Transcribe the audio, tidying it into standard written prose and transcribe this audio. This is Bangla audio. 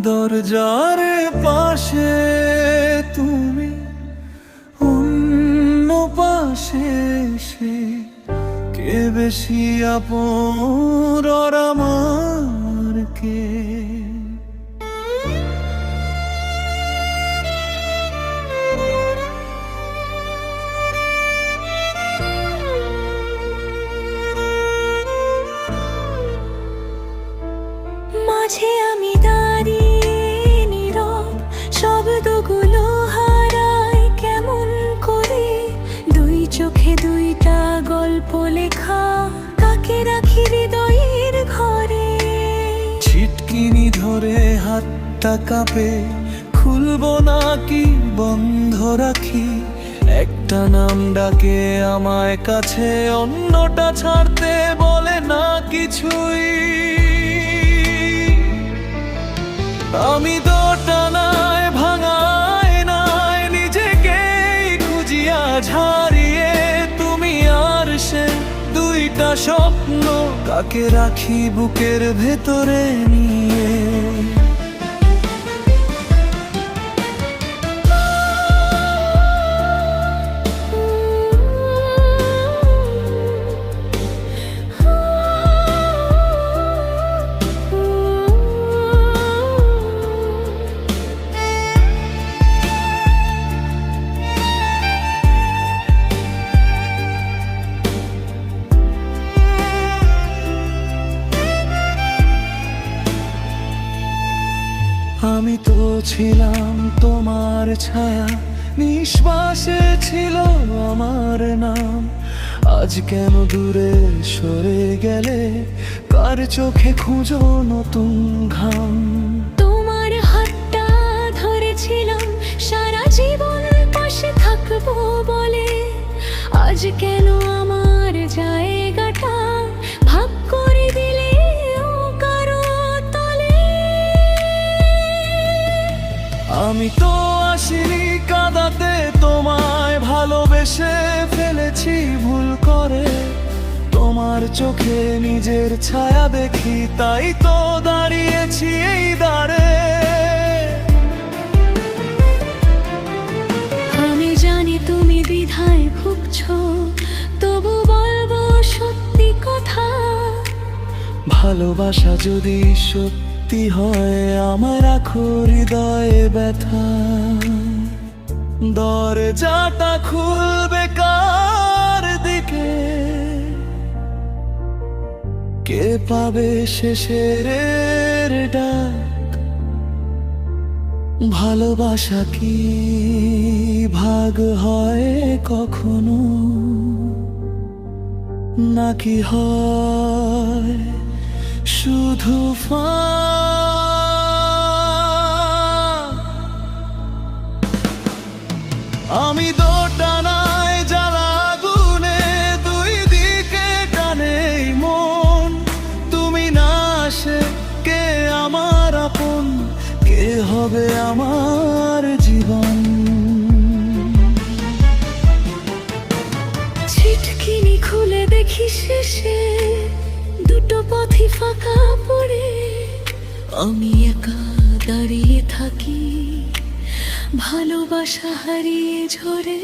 দরজার পাশে তুমি, অন্য পাশে সে, কে বেশি আপন আর আমার কে? মাঝে আমি দাঁড়িয়ে নীরব, শব্দগুলো হারাই কেমন করে। দুই চোখে দুইটা গল্প লেখা, কাকে রাখি হৃদয়ের ঘরে। ছিটকিনি ধরে হাতটা কাঁপে, খুলবো নাকি বন্ধ রাখি? একটা নাম ডাকে আমায় কাছে, অন্যটা ছাড়তে বলে না কিছুই। আমি দোটানায় ভাঙায় নাই নিজেকেই খুঁজিয়া ঝারিয়ে, তুমি আর সে দুইটা স্বপ্ন, কাকে রাখি বুকের ভেতরে নিয়ে? আমি তো ছিলাম তোমার ছায়া, নিঃশ্বাসে ছিল আমার নাম। আজ কেন দূরে সরে গেলে, কার চোখে খুঁজো নতুন ঘাম? তোমার হাতটা ধরেছিলাম, সারা জীবন পাশে থাকবো বলে। আজ কেন আমার জায়গাটা ভাগ করে দিলে ও কারো তলে? আমি তো আসিনি কাঁদাতে তোমায়, ভালোবেসে ফেলেছি ভুল করে। তোমার চোখে নিজের ছায়া দেখি, তাই তো দাঁড়িয়েছি এই দাঁড়ে। আমি জানি তুমি দ্বিধায় ভুগছো, তবু বলবো সত্যি কথা। ভালোবাসা যদি সত্যি হয়, আমার রাখো হৃদয়ে ব্যথা। দরজাটা খুলবে কার দিকে, কে পাবে শেষের ডাক? ভালোবাসা কি ভাগ হয় কখনো, নাকি হয় শুধু ফাঁক? আমি দোটানায় জ্বালা আগুনে, দুই দিকে টানে মন। তুমি না আসে কে আমার আপন, কে হবে আমার জীবন? ছিটকিনি খুলে দেখি শেষে দুটো পথই ফাঁকা পড়ে। আমি একা দাঁড়িয়ে থাকি, ভালোবাসা হারিয়ে ঝরে।